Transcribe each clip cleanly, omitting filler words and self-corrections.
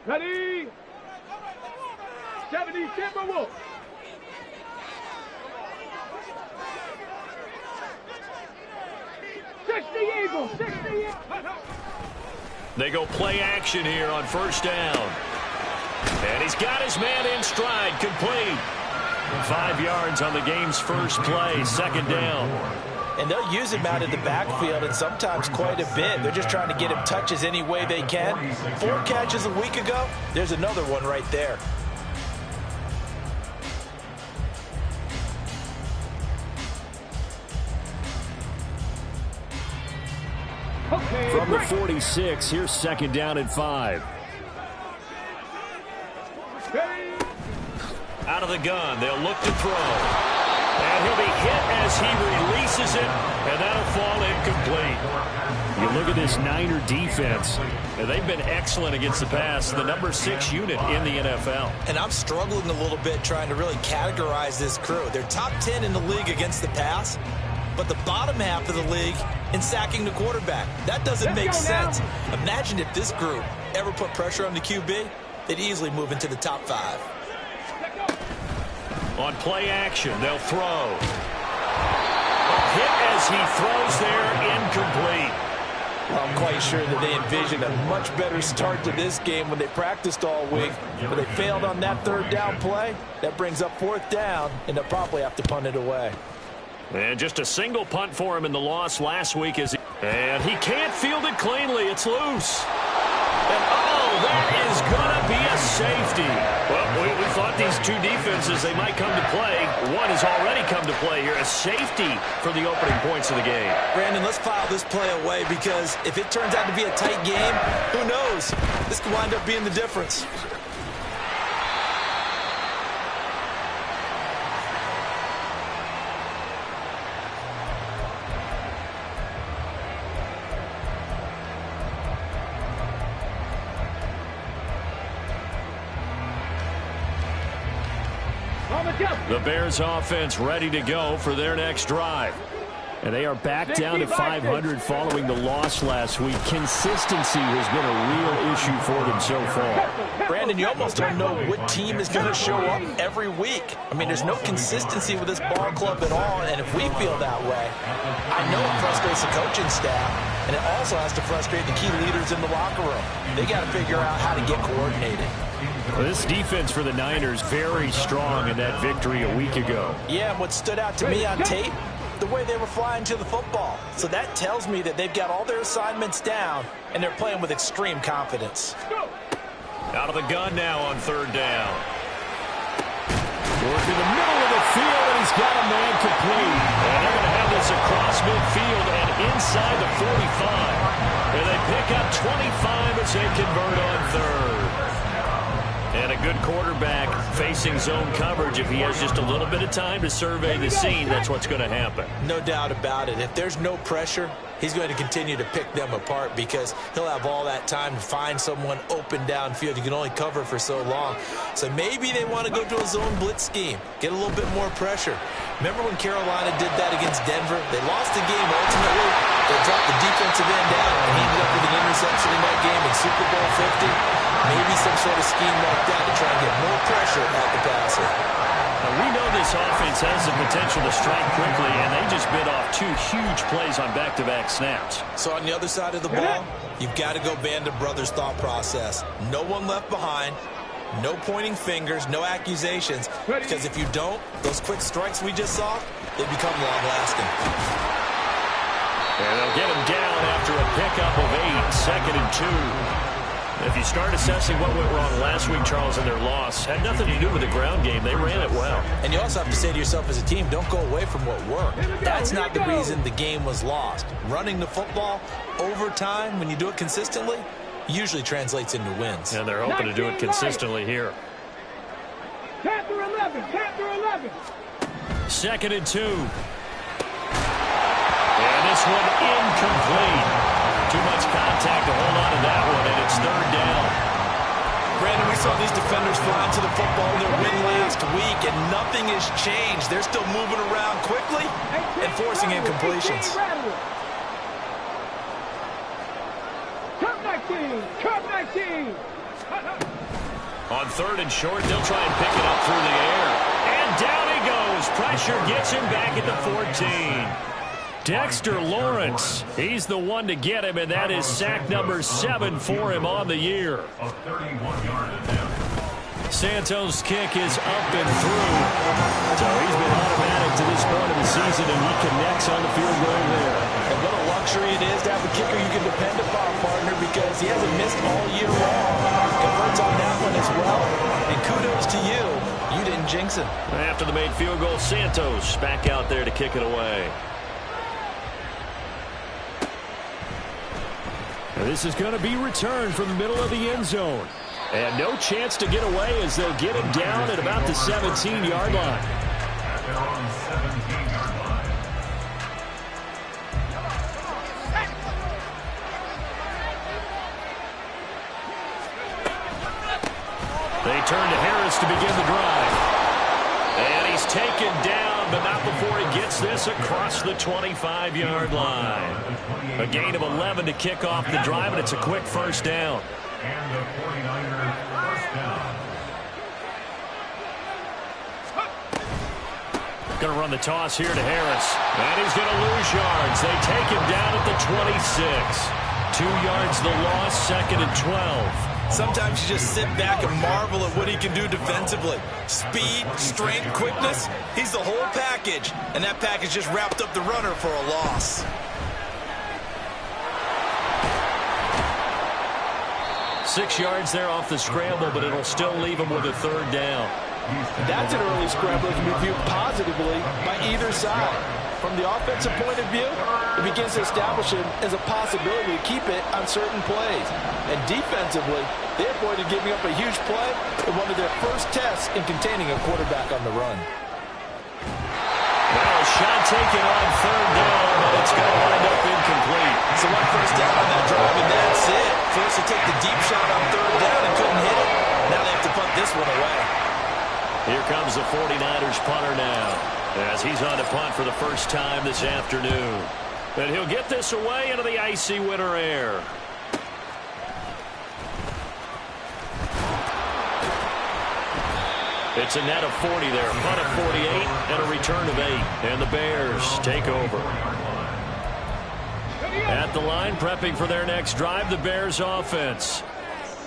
Ready? 70 Timberwolves. 60 Eagles. 60 Eagles. They go play action here on first down. And he's got his man in stride, complete. 5 yards on the game's first play, second down. And they'll use him out of the backfield, and sometimes quite a bit. They're just trying to get him touches any way they can. 4 catches a week ago. There's another one right there. From the 46, here's second down and 5. Out of the gun, they'll look to throw. And he'll be hit as he releases it, and that'll fall incomplete. You look at this Niner defense, and they've been excellent against the pass, the number 6 unit in the NFL. And I'm struggling a little bit trying to really categorize this crew. They're top 10 in the league against the pass, but the bottom half of the league in sacking the quarterback. That doesn't make sense. Imagine if this group ever put pressure on the QB, they'd easily move into the top 5. On play action, they'll throw. Hit as he throws there, incomplete. I'm quite sure that they envisioned a much better start to this game when they practiced all week, but they failed on that third down play. That brings up fourth down, and they'll probably have to punt it away. And just a single punt for him in the loss last week. And he can't field it cleanly. It's loose. And, that is going to be a safety. Well, we thought these two defenses, they might come to play. One has already come to play here. A safety for the opening points of the game. Brandon, let's file this play away because if it turns out to be a tight game, who knows? This could wind up being the difference. The Bears offense ready to go for their next drive. And they are back down to 500 following the loss last week. Consistency has been a real issue for them so far. Brandon, you almost don't know what team is going to show up every week. I mean, there's no consistency with this ball club at all, and if we feel that way, I know it frustrates the coaching staff, and it also has to frustrate the key leaders in the locker room. They got to figure out how to get coordinated. Well, this defense for the Niners very strong in that victory a week ago. Yeah, and what stood out to me on tape, the way they were flying to the football. So that tells me that they've got all their assignments down, and they're playing with extreme confidence. Out of the gun now on third down. Work in the middle of the field, and he's got a man complete. And they're going to have this across midfield and inside the 45. And they pick up 25 as they convert on third. And a good quarterback facing zone coverage. If he has just a little bit of time to survey the scene, that's what's going to happen. No doubt about it. If there's no pressure, he's going to continue to pick them apart because he'll have all that time to find someone open downfield. You can only cover for so long. So maybe they want to go to a zone blitz scheme, get a little bit more pressure. Remember when Carolina did that against Denver? They lost the game ultimately. They dropped the defensive end down and he ended up with an interception in that game in Super Bowl 50. Maybe some sort of scheme like that to try and get more pressure at the passer. Now, we know this offense has the potential to strike quickly, and they just bit off 2 huge plays on back-to-back snaps. So on the other side of the ball, you've got to go Band of Brothers thought process. No one left behind. No pointing fingers, no accusations. Because if you don't, those quick strikes we just saw, they become long-lasting. And they'll get him down after a pickup of 8, second and 2. If you start assessing what went wrong last week, Charles, in their loss, had nothing to do with the ground game. They ran it well. And you also have to say to yourself as a team, don't go away from what worked. That's not the reason the game was lost. Running the football over time, when you do it consistently, usually translates into wins. And they're hoping to do it consistently here. Panther 11, Panther 11. Second and 2. And this one incomplete. Too much contact to hold on to that one, and it's third down. Brandon, we saw these defenders flying to the football in their win last week, and nothing has changed. They're still moving around quickly and forcing incompletions. Cut 19! Cut 19! On 3rd and short, they'll try and pick it up through the air. And down he goes. Pressure gets him back at the 14. Dexter Lawrence, he's the one to get him, and that is sack number 7 for him on the year. Santos' kick is up and through. So he's been automatic to this point of the season, and he connects on the field goal there. And what a luxury it is to have a kicker you can depend upon, partner, because he hasn't missed all year long. Converts on that one as well. And kudos to you. You didn't jinx him. After the made field goal, Santos back out there to kick it away. And this is going to be returned from the middle of the end zone. And no chance to get away as they'll get him down at about the 17-yard line. They turn to Harris to begin the drive. And he's taken down, but not before he gets this across the 25-yard line. A gain of 11 to kick off the drive, and it's a quick first down. And the 49ers first down. Going to run the toss here to Harris. And he's going to lose yards. They take him down at the 26. 2 yards the loss, 2nd and 12. Sometimes you just sit back and marvel at what he can do defensively. Speed, strength, quickness. He's the whole package. And that package just wrapped up the runner for a loss. 6 yards there off the scramble, but it'll still leave him with a 3rd down. That's an early scramble that can be viewed positively by either side. From the offensive point of view, it begins to establish him as a possibility to keep it on certain plays. And defensively, they avoided giving up a huge play in one of their first tests in containing a quarterback on the run. Well, a shot taken on 3rd down, but it's going to wind up incomplete. So 1 first down on that drive, and that's it. Forced to take the deep shot on 3rd down and couldn't hit it. Now they have to punt this one away. Here comes the 49ers punter now, as he's on to punt for the first time this afternoon. And he'll get this away into the icy winter air. It's a net of 40 there, punt of 48, and a return of 8. And the Bears take over. At the line, prepping for their next drive, the Bears offense.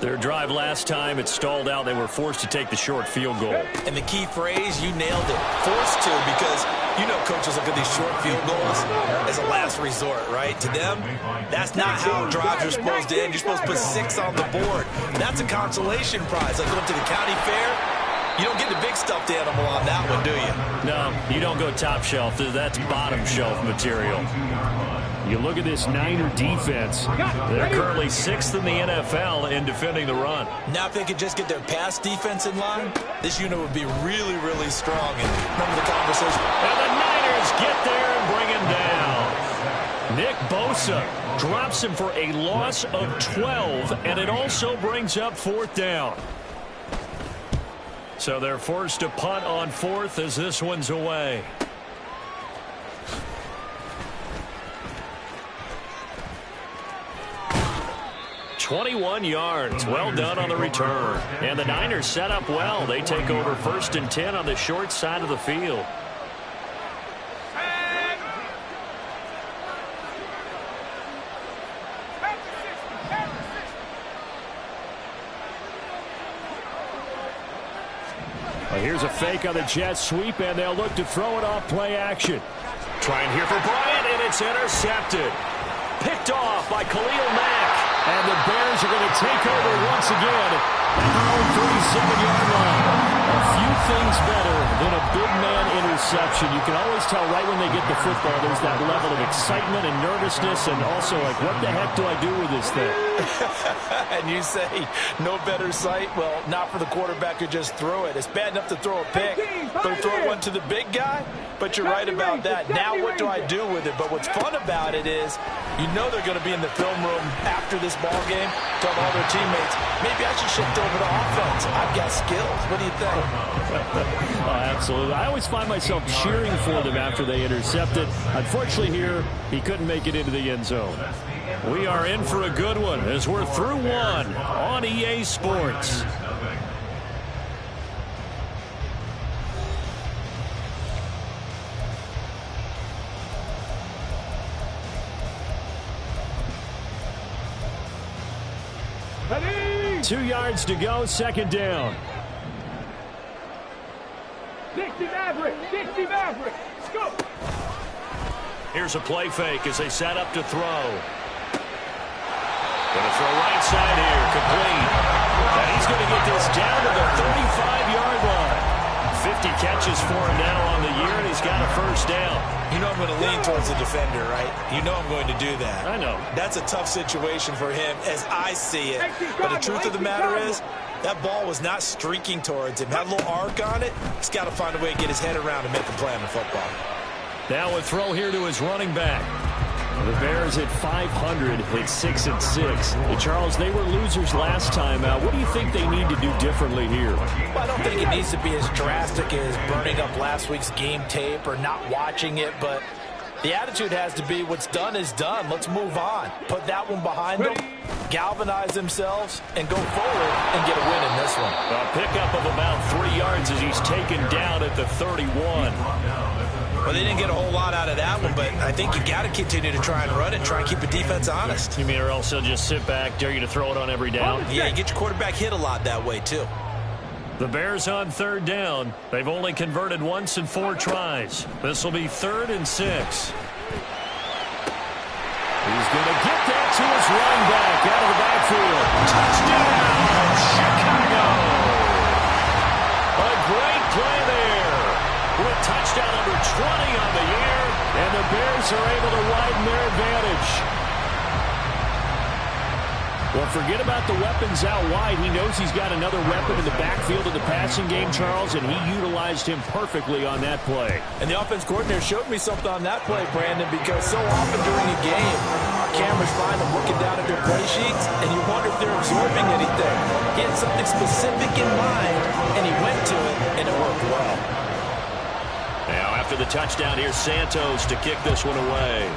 Their drive last time, it stalled out. They were forced to take the short field goal. And the key phrase, you nailed it. Forced to, because you know coaches look at these short field goals as a last resort, right? To them, that's not how drives are supposed to end. You're supposed to put 6 on the board. That's a consolation prize. Like going to the county fair, you don't get the big stuffed animal on that one, do you? No, you don't go top shelf. That's bottom shelf material. You look at this Niner defense. They're currently 6th in the NFL in defending the run. Now if they could just get their pass defense in line, this unit would be really, really strong. And remember the conversation. And the Niners get there and bring him down. Nick Bosa drops him for a loss of 12, and it also brings up 4th down. So they're forced to punt on 4th as this one's away. .21 yards. Well done on the return. And the Niners set up well. They take over 1st and 10 on the short side of the field. Well, here's a fake on the jet sweep, and they'll look to throw it off play action. Trying here for Bryant, and it's intercepted. Picked off by Khalil Mack. And the Bears are going to take over once again at their own 37-yard line. A few things better than a big man interception. You can always tell right when they get the football, there's that level of excitement and nervousness, and also like, what the heck do I do with this thing? And you say, no better sight? Well, not for the quarterback to just throw it. It's bad enough to throw a pick, but to throw one to the big guy? But you're right about that. Now what do I do with it? But what's fun about it is, you know they're going to be in the film room after this ball game, telling all their teammates, maybe I should shift over to offense. I've got skills. What do you think? Oh, absolutely. I always find myself cheering for them after they intercept it. Unfortunately here, he couldn't make it into the end zone. We are in for a good one as we're through one on EA Sports. 2 yards to go, second down. 60 Maverick. 60 Maverick. Go. Here's a play fake as they set up to throw. Going to throw right side here, complete. And he's going to get this down to the 35-yard line. 50 catches for him now on the year, and he's got a first down. You know I'm going to lean towards the defender, right? You know I'm going to do that. I know. That's a tough situation for him as I see it. But the truth of the matter is, that ball was not streaking towards him. Had a little arc on it. He's got to find a way to get his head around and make a play on the football. Now a throw here to his running back. The Bears at 500 at 6-6. Charles, they were losers last time out. What do you think they need to do differently here? Well, I don't think it needs to be as drastic as burning up last week's game tape or not watching it, but the attitude has to be what's done is done. Let's move on. Put that one behind them, galvanize themselves, and go forward and get a win in this one. A pickup of about 3 yards as he's taken down at the 31. Well, they didn't get a whole lot out of that one, but I think you got to continue to try and run it, try and keep the defense honest. You mean or else they'll just sit back, dare you to throw it on every down? Yeah, you get your quarterback hit a lot that way, too. The Bears on third down. They've only converted once in 4 tries. This will be 3rd and 6. He's going to get that to his running back out of the backfield. Touchdown, Chicago! A great play there. With touchdown number 20 on the year, and the Bears are able to widen their advantage. Well, forget about the weapons out wide. He knows he's got another weapon in the backfield of the passing game, Charles, and he utilized him perfectly on that play. And the offense coordinator showed me something on that play, Brandon, because so often during a game, our cameras find them looking down at their play sheets, and you wonder if they're absorbing anything. He had something specific in mind, and he went to it, and it worked well. Now, after the touchdown, here's Santos to kick this one away.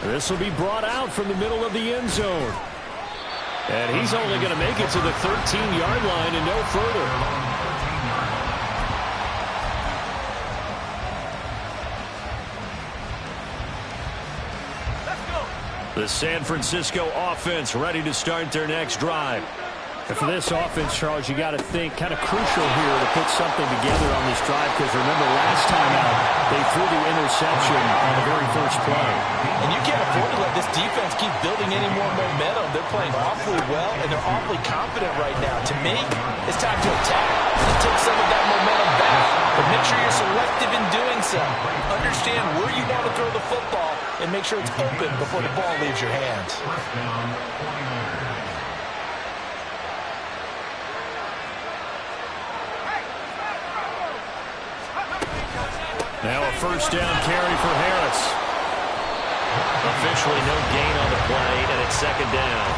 This will be brought out from the middle of the end zone. And he's only going to make it to the 13-yard line and no further. The San Francisco offense ready to start their next drive. And for this offense, Charles, you got to think kind of crucial here to put something together on this drive, because remember last time out they threw the interception on the very first play. And you can't afford to let this defense keep building any more momentum. They're playing awfully well, and they're awfully confident right now. To me, it's time to attack and take some of that momentum back. But make sure you're selective in doing so. Understand where you want to throw the football and make sure it's open before the ball leaves your hands. Now a first down carry for Harris. Officially no gain on the play, and it's second down.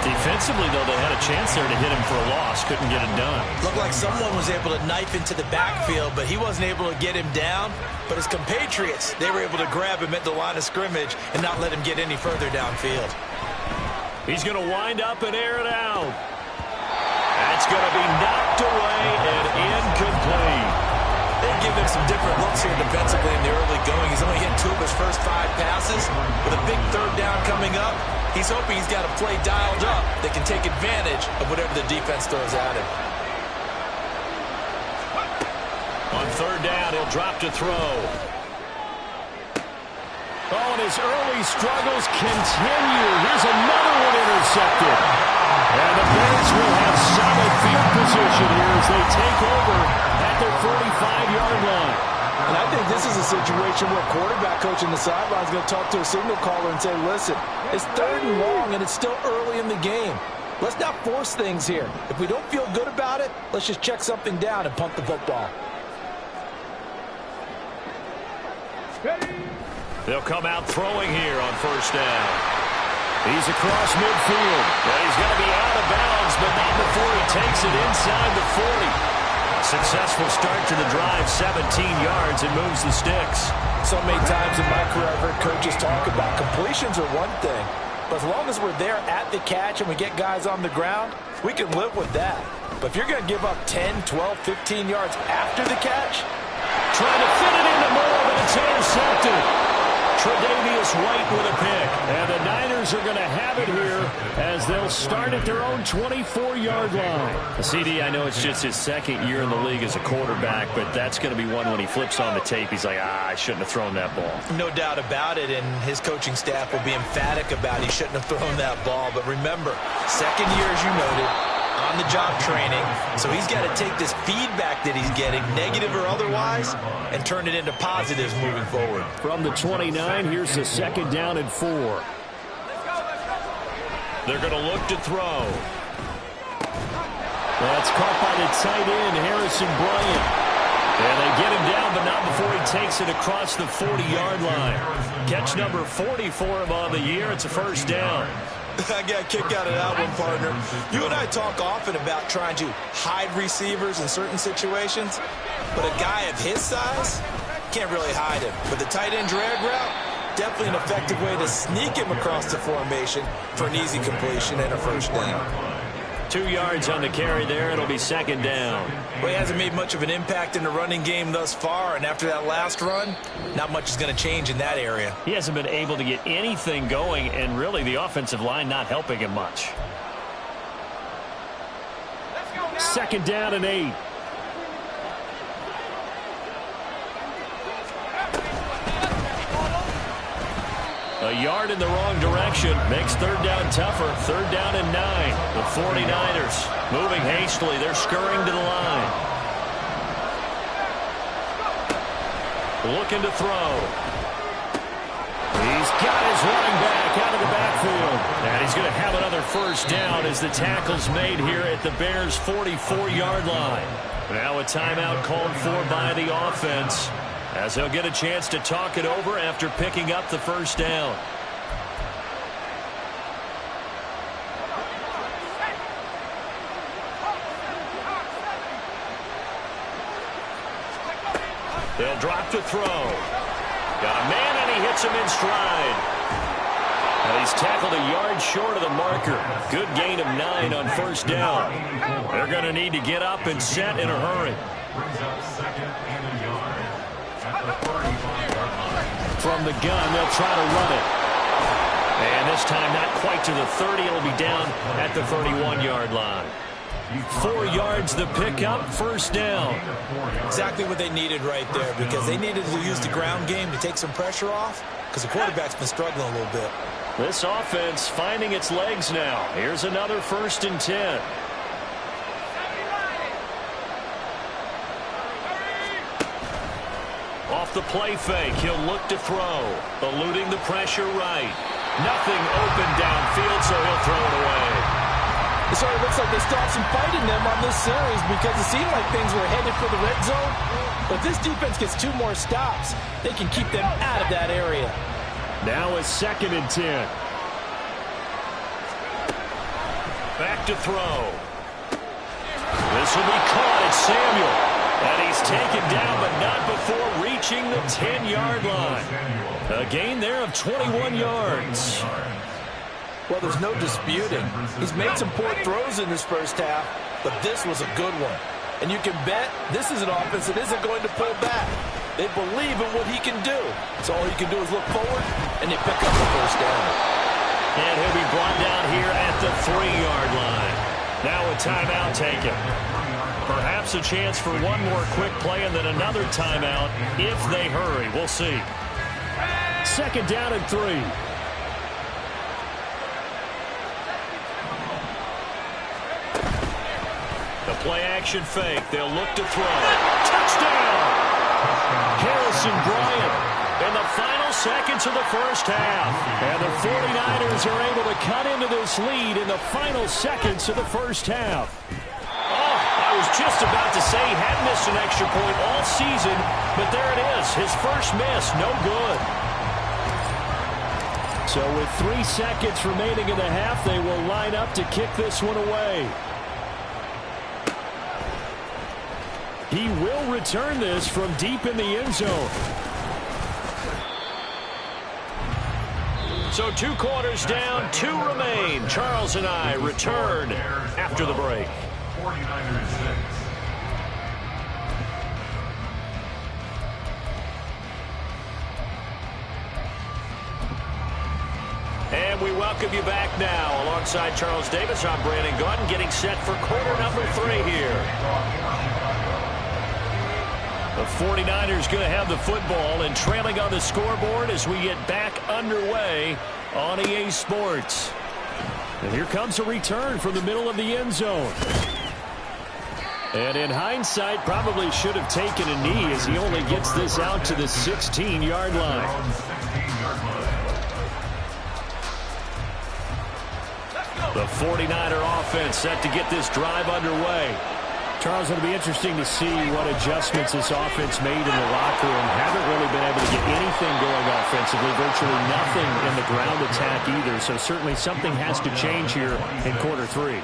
Defensively, though, they had a chance there to hit him for a loss. Couldn't get it done. Looked like someone was able to knife into the backfield, but he wasn't able to get him down. But his compatriots, they were able to grab him at the line of scrimmage and not let him get any further downfield. He's going to wind up and air it out. That's going to be knocked away and incomplete. They've given him some different looks here defensively in the early going. He's only hit 2 of his first 5 passes. With a big third down coming up, he's hoping he's got a play dialed up that can take advantage of whatever the defense throws at him. On third down, he'll drop to throw. Oh, and his early struggles continue. Here's another one intercepted. And the Bears will have solid field position here as they take over at their 45-yard line. And I think this is a situation where quarterback coach in the sideline is going to talk to a signal caller and say, listen, it's 3rd and long and it's still early in the game. Let's not force things here. If we don't feel good about it, let's just check something down and punt the football. They'll come out throwing here on first down. He's across midfield. Well, he's going to be out of bounds, but not before he takes it inside the 40. Successful start to the drive, 17 yards, and moves the sticks. So many times in my career, I've heard coaches talk about completions are one thing, but as long as we're there at the catch and we get guys on the ground, we can live with that. But if you're going to give up 10, 12, 15 yards after the catch, trying to fit it into more, but it's intercepted. Tre'Davious White with a pick. And the Niners are going to have it here as they'll start at their own 24-yard line. CD, I know it's just his second year in the league as a quarterback, but that's going to be one when he flips on the tape. He's like, I shouldn't have thrown that ball. No doubt about it, and his coaching staff will be emphatic about he shouldn't have thrown that ball. But remember, second year, as you noted, on-the-job training, so he's got to take this feedback that he's getting, negative or otherwise, and turn it into positives moving forward. From the 29, here's the 2nd down and 4. They're going to look to throw. That's caught by the tight end, Harrison Bryant. And they get him down, but not before he takes it across the 40-yard line. Catch number 40 for him on the year. It's a first down. I got a kick out of that one, partner. You and I talk often about trying to hide receivers in certain situations, but a guy of his size can't really hide him. But the tight end drag route, definitely an effective way to sneak him across the formation for an easy completion and a first down. 2 yards on the carry there. It'll be 2nd down. Well, he hasn't made much of an impact in the running game thus far, and after that last run, not much is going to change in that area. He hasn't been able to get anything going, and really the offensive line not helping him much. 2nd down and 8. A yard in the wrong direction makes 3rd down tougher. 3rd down and 9. The 49ers moving hastily. They're scurrying to the line. Looking to throw. He's got his running back out of the backfield. And he's going to have another first down as the tackle's made here at the Bears' 44-yard line. Now a timeout called for by the offense, as he'll get a chance to talk it over after picking up the first down. They'll drop to throw. Got a man, and he hits him in stride. And he's tackled a yard short of the marker. Good gain of 9 on first down. They're going to need to get up and set in a hurry. From the gun, they'll try to run it. And this time not quite to the 30. It'll be down at the 31-yard line. 4 yards the pickup, first down. Exactly what they needed right there, because they needed to use the ground game to take some pressure off, because the quarterback's been struggling a little bit. This offense finding its legs now. Here's another 1st and 10. Off the play fake, he'll look to throw. Eluding the pressure right. Nothing open downfield, so he'll throw it away. It sort of looks like they still have some fight in them on this series, because it seemed like things were headed for the red zone. But this defense gets 2 more stops. They can keep them out of that area. Now a 2nd and 10. Back to throw. This will be caught. It's Samuel. And he's taken down, but not before reaching the 10-yard line. A gain there of 21 yards. Well, there's no disputing. He's made some poor throws in this first half, but this was a good one. And you can bet this is an offense that isn't going to pull back. They believe in what he can do. So all he can do is look forward, and they pick up the first down. And he'll be brought down here at the 3-yard line. Now a timeout taken. Perhaps a chance for one more quick play and then another timeout if they hurry. We'll see. 2nd down and 3. The play action fake. They'll look to throw. Touchdown! Harrison Bryant in the final seconds of the first half. And the 49ers are able to cut into this lead in the final seconds of the first half. Oh, I was just about to say he had missed an extra point all season, but there it is. His first miss, no good. So with 3 seconds remaining in the half, they will line up to kick this one away. He will return this from deep in the end zone. So 2 quarters down, 2 remain. Charles and I return after the break. 49ers 6. we welcome you back now. Alongside Charles Davis, I'm Brandon Gaudin, getting set for quarter number 3 here. The 49ers going to have the football and trailing on the scoreboard as we get back underway on EA Sports. And here comes a return from the middle of the end zone. And in hindsight, probably should have taken a knee as he only gets this out to the 16-yard line. The 49er offense set to get this drive underway. Charles, it'll be interesting to see what adjustments this offense made in the locker room. Haven't really been able to get anything going offensively, virtually nothing in the ground attack either. So certainly something has to change here in quarter 3.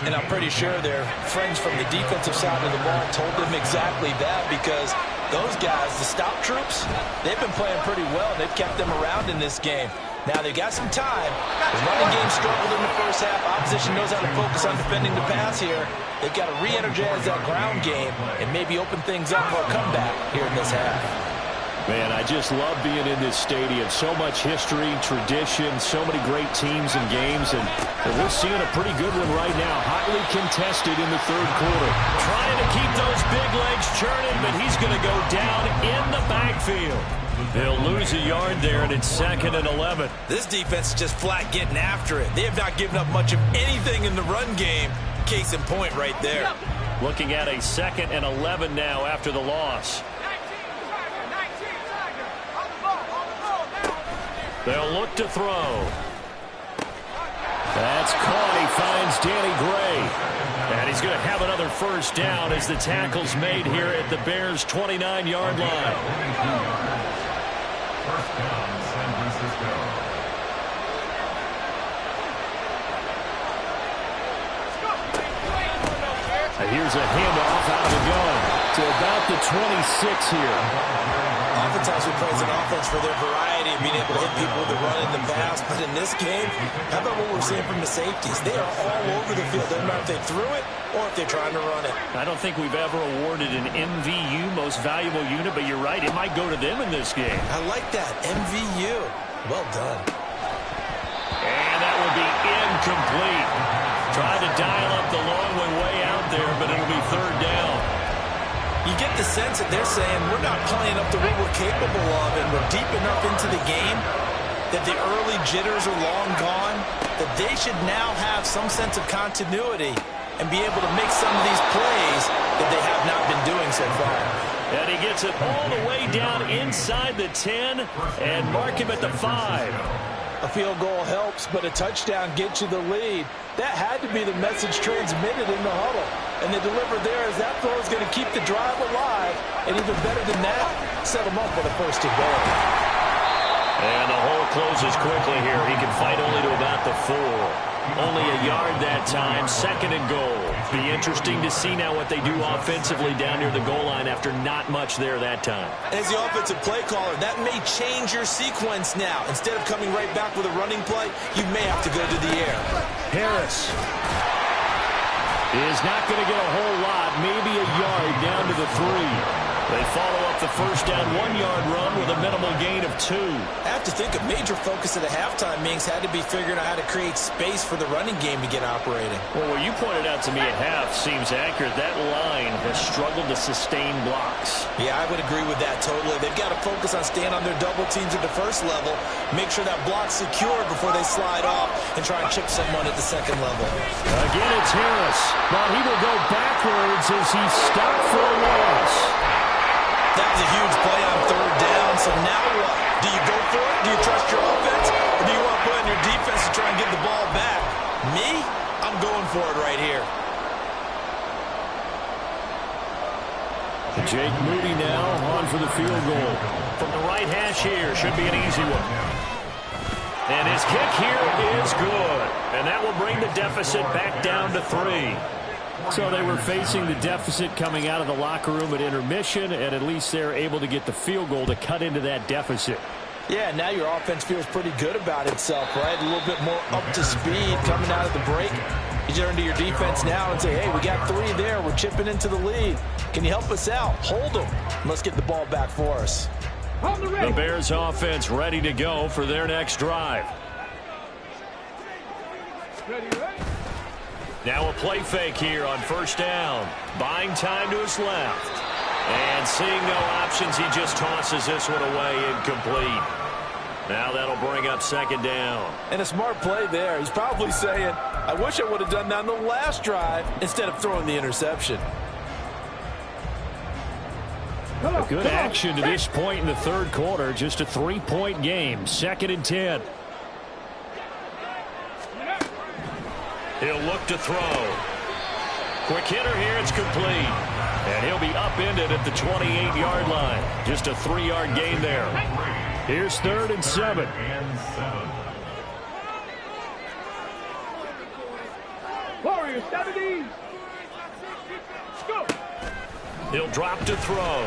And I'm pretty sure their friends from the defensive side of the ball told them exactly that, because those guys, the stop troops, they've been playing pretty well. They've kept them around in this game. Now they've got some time. The running game struggled in the first half. Opposition knows how to focus on defending the pass here. They've got to re-energize that ground game and maybe open things up for a comeback here in this half. Man, I just love being in this stadium. So much history, tradition, so many great teams and games, and we're seeing a pretty good one right now. Hotly contested in the third quarter. Trying to keep those big legs churning, but he's going to go down in the backfield. They'll lose a yard there, and it's 2nd and 11. This defense is just flat getting after it. They have not given up much of anything in the run game. Case in point right there. Looking at a 2nd and 11 now after the loss. They'll look to throw. That's caught. He finds Danny Gray. And he's going to have another first down as the tackle's made here at the Bears' 29-yard line. First down, San Francisco. Here's a handoff out of the gun to about the 26 here. Oftentimes we praise an offense for their variety of being able to hit people with the run and the pass, but in this game, how about what we're seeing from the safeties? They are all over the field. Doesn't matter if they threw it or if they're trying to run it. I don't think we've ever awarded an MVU, most valuable unit, but you're right, it might go to them in this game. I like that, MVU. Well done. And that will be incomplete. Tried to dial up the long one way out there, but it'll be 3rd down. You get the sense that they're saying we're not playing up to what we're capable of, and we're deep enough into the game that the early jitters are long gone, that they should now have some sense of continuity and be able to make some of these plays that they have not been doing so far. And he gets it all the way down inside the 10 and mark him at the 5. A field goal helps, but a touchdown gets you the lead. That had to be the message transmitted in the huddle. And they delivered there as that throw is going to keep the drive alive. And even better than that, set them up with a 1st and goal. And the hole closes quickly here. He can fight only to about the 4. Only a yard that time, 2nd and goal. Be interesting to see now what they do offensively down near the goal line after not much there that time. As the offensive play caller, that may change your sequence now. Instead of coming right back with a running play, you may have to go to the air. Harris is not going to get a whole lot, maybe a yard down to the 3. They follow up the first down 1-yard run with a minimal gain of 2. I have to think a major focus at a halftime means had to be figuring out how to create space for the running game to get operating. Well, what you pointed out to me at half seems accurate. That line has struggled to sustain blocks. Yeah, I would agree with that totally. They've got to focus on staying on their double teams at the first level, make sure that block's secure before they slide off and try and chip someone at the 2nd level. Again, it's Harris. Now he will go backwards as he's stopped for a loss. That was a huge play on 3rd down, so now what? Do you go for it? Do you trust your offense? Or do you want to put on your defense to try and get the ball back? Me? I'm going for it right here. Jake Moody now on for the field goal. From the right hash here, should be an easy one. And his kick here is good. And that will bring the deficit back down to 3. So they were facing the deficit coming out of the locker room at intermission, and at least they're able to get the field goal to cut into that deficit. Yeah, now your offense feels pretty good about itself, right? A little bit more up to speed coming out of the break. You turn to your defense now and say, hey, we got 3 there. We're chipping into the lead. Can you help us out? Hold them. Let's get the ball back for us. The Bears offense ready to go for their next drive. Ready, ready. Now a play fake here on first down. Buying time to his left. And seeing no options, he just tosses this one away incomplete. Now that'll bring up second down. And a smart play there. He's probably saying, I wish I would have done that on the last drive instead of throwing the interception. A good action to this point in the third quarter. Just a 3-point game. 2nd and 10. He'll look to throw. Quick hitter here. It's complete. And he'll be upended at the 28-yard line. Just a 3-yard gain there. Here's 3rd and 7. Warriors, 70. Go. He'll drop to throw.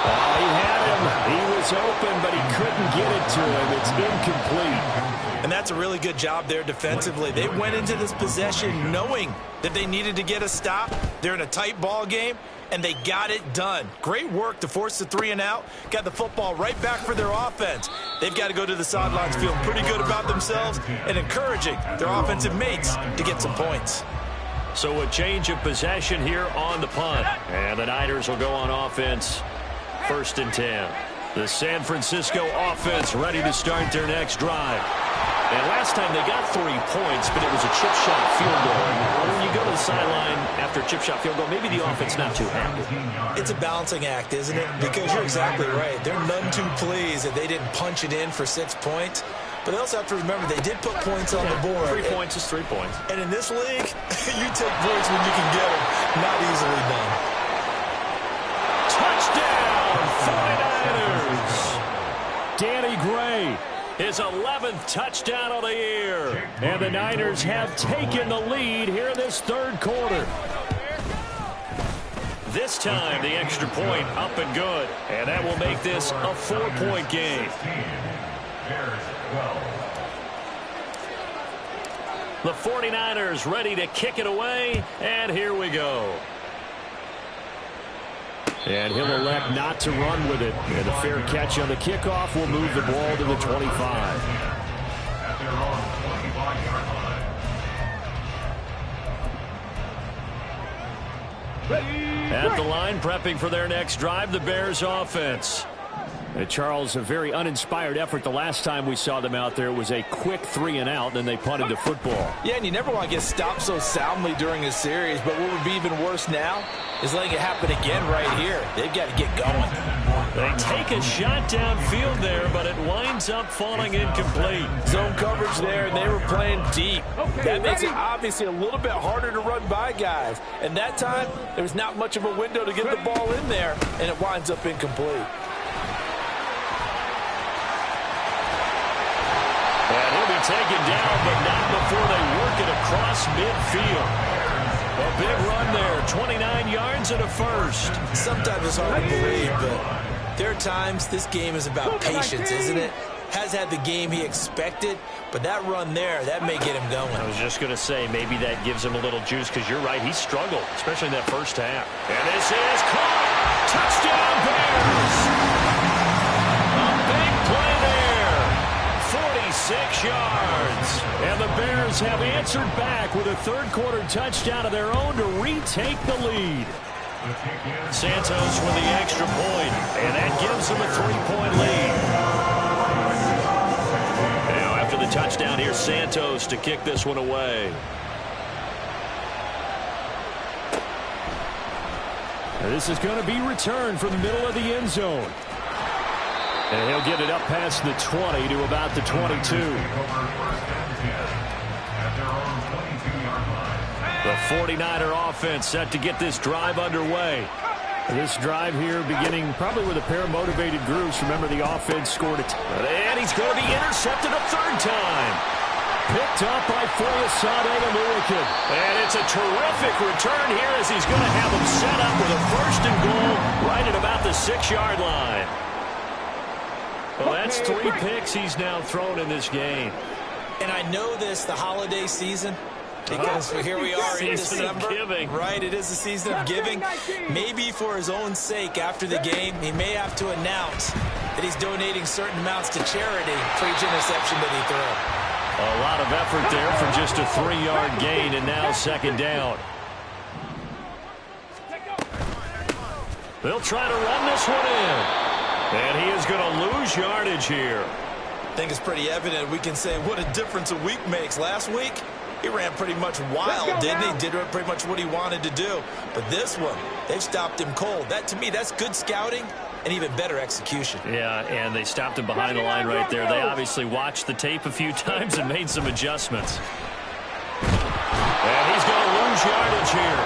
Oh, he had him. He was open, but he couldn't get it to him. It's incomplete. And that's a really good job there defensively. They went into this possession knowing that they needed to get a stop. They're in a tight ball game, and they got it done. Great work to force the 3 and out. Got the football right back for their offense. They've got to go to the sidelines feeling pretty good about themselves and encouraging their offensive mates to get some points. So a change of possession here on the punt. And the Niners will go on offense. 1st and 10. The San Francisco offense ready to start their next drive. And last time they got 3 points, but it was a chip shot field goal. When you go to the sideline after a chip shot field goal, maybe the offense not too happy. It's a balancing act, isn't it? Because you're exactly right. They're none too pleased that they didn't punch it in for 6 points. But they also have to remember they did put points on the board. 3 points is 3 points. And in this league, you take points when you can get them. Not easily done. Touchdown, 49ers. Danny Gray. His 11th touchdown of the year. And the Niners have taken the lead here in this third quarter. This time, the extra point up and good. And that will make this a 4-point game. The 49ers ready to kick it away. And here we go. And he'll elect not to run with it. And the fair catch on the kickoff will move the ball to the 25. At the line, prepping for their next drive, the Bears offense. Charles, a very uninspired effort the last time we saw them out there. It was a quick 3 and out, then they punted the football. Yeah, and you never want to get stopped so soundly during a series, but what would be even worse now is letting it happen again right here. They've got to get going. They take a shot downfield there, but it winds up falling incomplete. Zone coverage there, and they were playing deep. That makes it obviously a little bit harder to run by guys. And that time, there was not much of a window to get the ball in there, and it winds up incomplete. And he'll be taken down, but not before they work it across midfield. A big run there, 29 yards and a first. Sometimes it's hard to believe, but there are times this game is about patience, isn't it? Has had the game he expected, but that run there, that may get him going. I was just going to say, maybe that gives him a little juice, because you're right, he struggled, especially in that first half. And this is caught. Touchdown, Bears. A big play there. 46 yards. And the Bears have answered back with a third-quarter touchdown of their own to retake the lead. Santos with the extra point, and that gives them a 3-point lead. Now, after the touchdown, here's Santos to kick this one away. And this is going to be returned from the middle of the end zone. And he'll get it up past the 20 to about the 22. The 49er offense set to get this drive underway. This drive here beginning probably with a pair of motivated groups. Remember, the offense scored it. And he's going to be intercepted a third time. Picked up by Foyesade Oluokun. And it's a terrific return here as he's going to have him set up with a 1st and goal right at about the 6-yard line. Well, that's 3 picks he's now thrown in this game. And I know this, the holiday season, because here we are in December. Right, it is the season of giving. Maybe for his own sake after the game, he may have to announce that he's donating certain amounts to charity for each interception that he throws. A lot of effort there for just a 3-yard gain, and now second down. They'll try to run this one in. And he is going to lose yardage here. I think it's pretty evident. We can say what a difference a week makes. Last week, he ran pretty much wild, didn't he? Did pretty much what he wanted to do. But this one, they've stopped him cold. That, to me, that's good scouting and even better execution. Yeah, and they stopped him behind the line right there. They obviously watched the tape a few times and made some adjustments. And he's going to lose yardage here,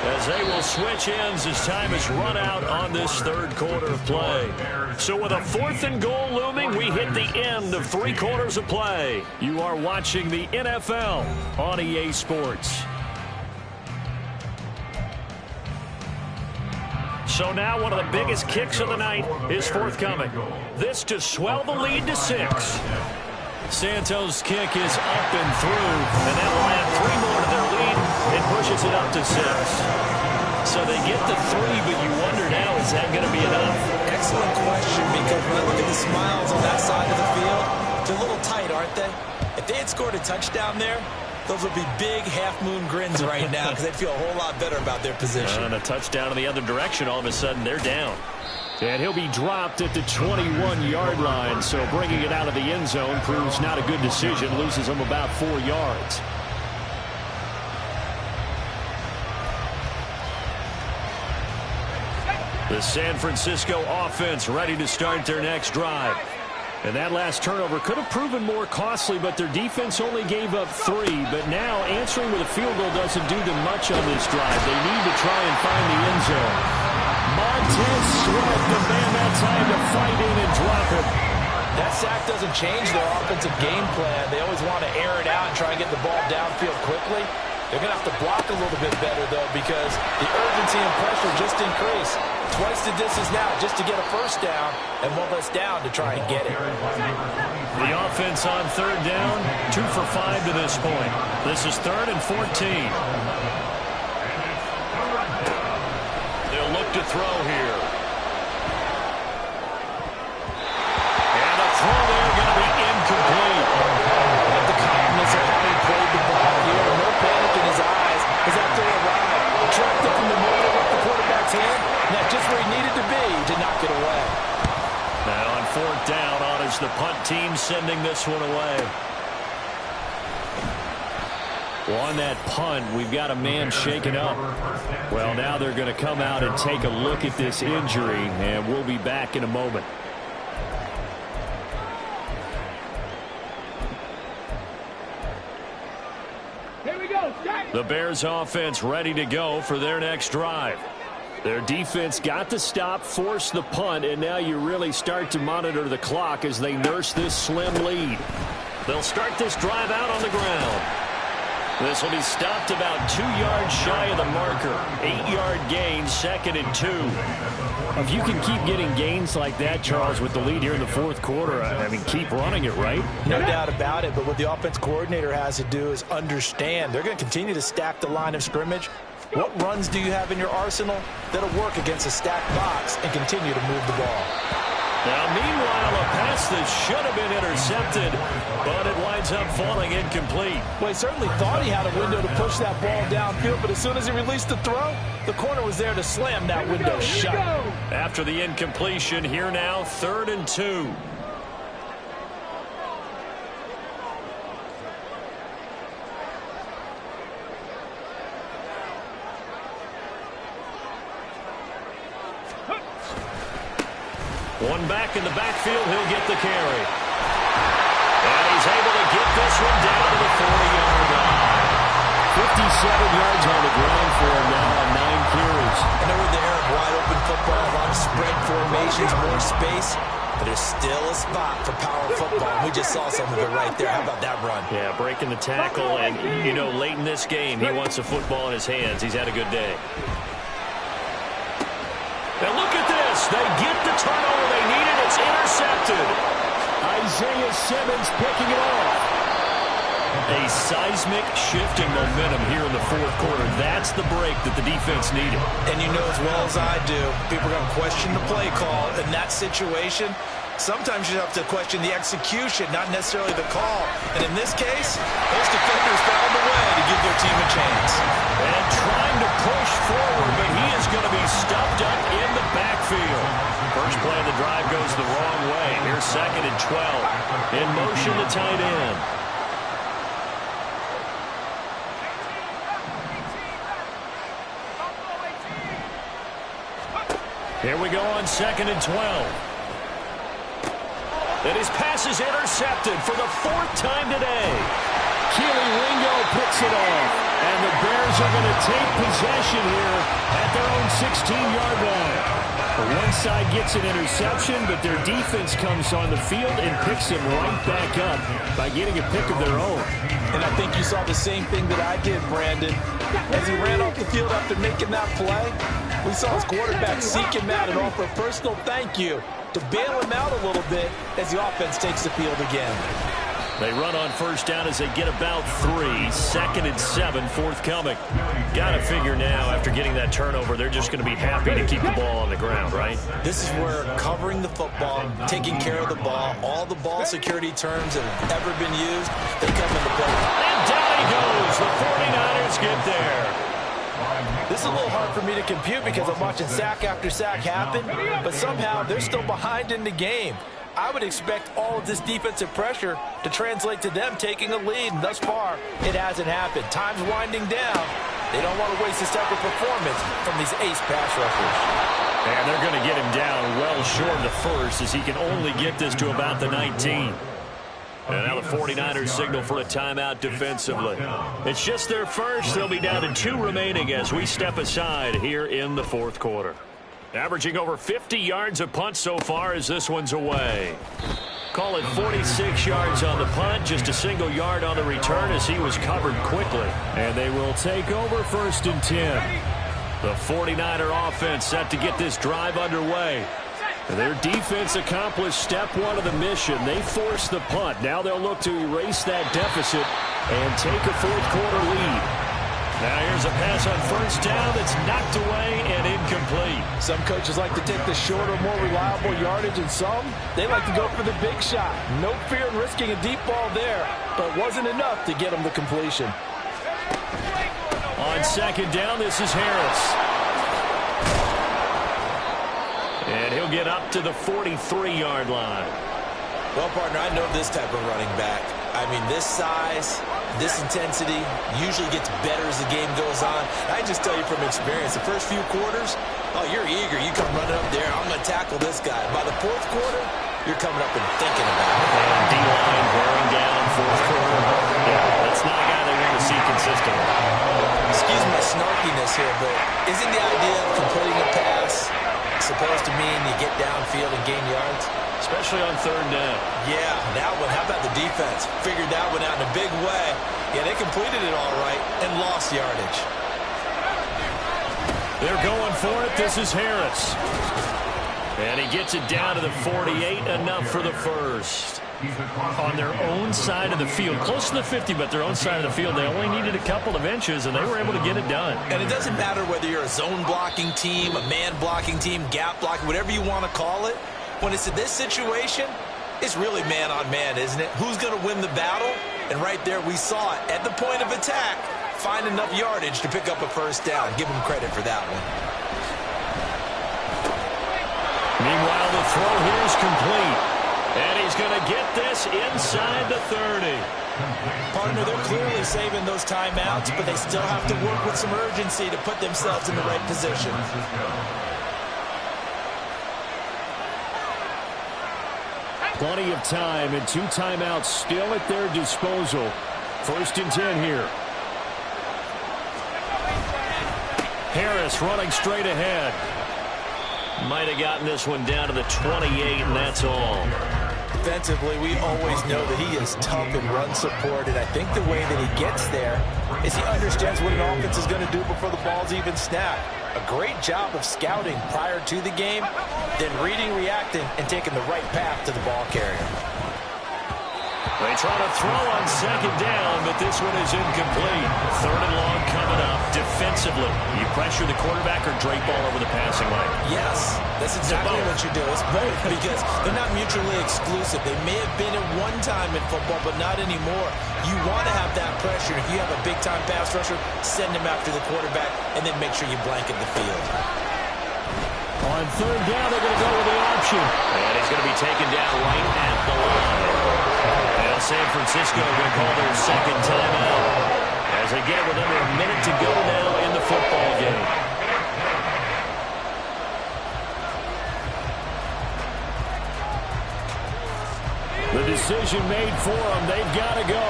as they will switch ends as time is run out on this third quarter of play. So with a 4th and goal looming, we hit the end of 3 quarters of play. You are watching the NFL on EA Sports. So now one of the biggest kicks of the night is forthcoming. This to swell the lead to 6. Santos' kick is up and through, and that will add 3 more to their lead. It pushes it up to 6. So they get the 3, but you wonder now, is that going to be enough? Excellent question, because when I look at the smiles on that side of the field, they're a little tight, aren't they? If they had scored a touchdown there, those would be big half-moon grins right now, because they'd feel a whole lot better about their position. And a touchdown in the other direction, all of a sudden they're down. And he'll be dropped at the 21-yard line, so bringing it out of the end zone proves not a good decision, loses him about 4 yards. The San Francisco offense ready to start their next drive. And that last turnover could have proven more costly, but their defense only gave up 3. But now answering with a field goal doesn't do them much on this drive. They need to try and find the end zone. Montez Sweat, the man that time to fight in and drop it. That sack doesn't change their offensive game plan. They always want to air it out and try and get the ball downfield quickly. They're going to have to block a little bit better, though, because the urgency and pressure just increase. Twice the distance now just to get a first down, and one less down to try and get it. The offense on 3rd down, 2 for 5 to this point. This is 3rd and 14. They'll look to throw here. And a throw there going to be incomplete. Like the calmness of how he played the ball here. No panic in his eyes as that throw arrived. Tracked it from the middle of the quarterback's hand. And that's just where he needed to be to knock it away. Now on 4th down, on is the punt team sending this one away. Well, on that punt, we've got a man shaken up. Well, now they're going to come out and take a look at this injury, and we'll be back in a moment. Here we go, Jack. The Bears offense ready to go for their next drive. Their defense got the stop, forced the punt, and now you really start to monitor the clock as they nurse this slim lead. They'll start this drive out on the ground. This will be stopped about 2 yards shy of the marker. 8-yard gain, 2nd and 2. If you can keep getting gains like that, Charles, with the lead here in the 4th quarter, I mean, keep running it, right? No doubt about it, but what the offense coordinator has to do is understand. They're going to continue to stack the line of scrimmage. What runs do you have in your arsenal that'll work against a stacked box and continue to move the ball? Now, meanwhile, a pass that should have been intercepted, but it winds up falling incomplete. Well, he certainly thought he had a window to push that ball downfield, but as soon as he released the throw, the corner was there to slam that window shut. After the incompletion, here now, 3rd and 2. One back in the backfield, he'll get the carry. And he's able to get this one down to the 40-yard line. 57 yards on the ground for him now on 9 carries. I know we're there, wide open football, a lot of spread formations, more space, but there's still a spot for power football. We just saw some of it right there. How about that run? Yeah, breaking the tackle, and, you know, late in this game, he wants a football in his hands. He's had a good day. Now look at this. They get the turnover they needed. It's intercepted. Isaiah Simmons picking it off. A seismic shift in momentum here in the 4th quarter. That's the break that the defense needed. And you know as well as I do, people are going to question the play call in that situation. Sometimes you have to question the execution, not necessarily the call. And in this case, those defenders found a way to give their team a chance. And trying to push forward, but he is going to be stuffed up in the backfield. First play of the drive goes the wrong way. Here's 2nd and 12. In motion, the tight end. Here we go on 2nd and 12. And his pass is intercepted for the 4th time today. Keely Ringo picks it off. And the Bears are going to take possession here at their own 16-yard line. The one side gets an interception, but their defense comes on the field and picks him right back up by getting a pick of their own. And I think you saw the same thing that I did, Brandon. As he ran off the field after making that play, we saw his quarterback seek him out and offer a personal thank you to bail him out a little bit as the offense takes the field again. They run on first down as they get about 3. 2nd and 7, forthcoming. Got to figure now, after getting that turnover, they're just going to be happy to keep the ball on the ground, right? This is where covering the football, taking care of the ball, all the ball security terms that have ever been used, they come into play. And down he goes. The 49ers get there. This is a little hard for me to compute because I'm watching sack after sack happen, but somehow they're still behind in the game. I would expect all of this defensive pressure to translate to them taking a lead, and thus far, it hasn't happened. Time's winding down. They don't want to waste a second performance from these ace pass rushers. And they're going to get him down well short of the first as he can only get this to about the 19. And now the 49ers signal for a timeout defensively. It's just their first. They'll be down to 2 remaining as we step aside here in the 4th quarter. Averaging over 50 yards a punt so far as this one's away. Call it 46 yards on the punt, just a single yard on the return as he was covered quickly. And they will take over 1st and 10. The 49er offense set to get this drive underway. Their defense accomplished step 1 of the mission. They forced the punt. Now they'll look to erase that deficit and take a 4th quarter lead. Now here's a pass on first down that's knocked away and incomplete. Some coaches like to take the shorter, more reliable yardage, and some, they like to go for the big shot. No fear in risking a deep ball there, but it wasn't enough to get them the completion. On 2nd down, this is Harris. And he'll get up to the 43-yard line. Well, partner, I know this type of running back. I mean, this size, this intensity usually gets better as the game goes on. I just tell you from experience, the first few quarters, oh, you're eager. You come running up there, I'm going to tackle this guy. By the 4th quarter, you're coming up and thinking about it. And D-line wearing down 4th quarter. Yeah, that's not a guy they want to see consistently. Excuse my snarkiness here, but isn't the idea of completing a pass supposed to mean you get downfield and gain yards? Especially on 3rd down. Yeah, that one. How about the defense? Figured that one out in a big way. Yeah, they completed it all right and lost yardage. They're going for it. This is Harris. And he gets it down to the 48, enough for the first. On their own side of the field. Close to the 50, but their own side of the field. They only needed a couple of inches, and they were able to get it done. And it doesn't matter whether you're a zone blocking team, a man blocking team, gap blocking, whatever you want to call it. When it's in this situation, it's really man-on-man, isn't it? Who's going to win the battle? And right there, we saw it. At the point of attack, find enough yardage to pick up a first down. Give him credit for that one. Meanwhile, the throw here is complete. And he's going to get this inside the 30. Partner, they're clearly saving those timeouts, but they still have to work with some urgency to put themselves in the right position. Plenty of time and 2 timeouts still at their disposal. 1st and 10 here. Harris running straight ahead. Might have gotten this one down to the 28, and that's all. Defensively, we always know that he is tough in run support, and I think the way that he gets there is he understands what an offense is going to do before the ball's even snapped. A great job of scouting prior to the game, then reading, reacting, and taking the right path to the ball carrier. They try to throw on second down, but this one is incomplete. Third and long coming up. Defensively, you pressure the quarterback or drape all over the passing lane? Yes, that's exactly what you do. It's both because they're not mutually exclusive. They may have been at one time in football, but not anymore. You want to have that pressure. If you have a big-time pass rusher, send him after the quarterback, and then make sure you blanket the field. On third down, they're going to go with the option. And he's going to be taken down right at the line. And San Francisco going to call their second timeout as they get with under a minute to go now in the football game. The decision made for them. They've got to go.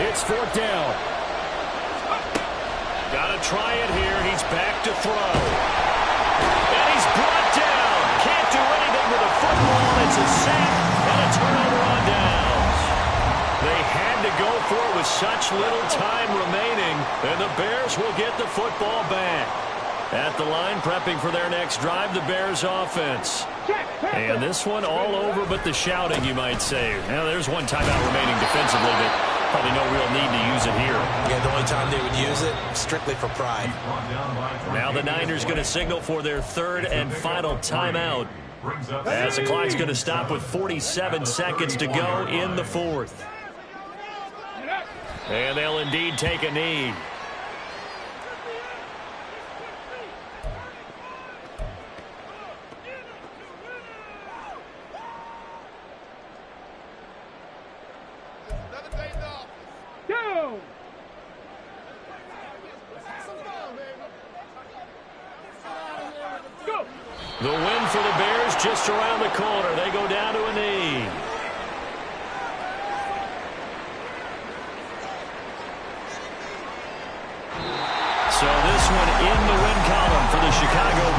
It's fourth down. Got to try it here. He's back to throw. And he's brought down. Can't do anything with the football. It's a sack and a turnover on downs. They had to go for it with such little time remaining, and the Bears will get the football back. At the line, prepping for their next drive, the Bears offense. And this one all over but the shouting, you might say. Now, there's one timeout remaining defensively, but probably no real need to use it here. Yeah, the only time they would use it, strictly for pride. Now the Niners going to signal for their third and final timeout, as the clock's going to stop with 47 seconds to go in the fourth. And they'll indeed take a knee. The win for the Bears just around the corner. They go down to a knee. So this one in the win column for the Chicago Bears.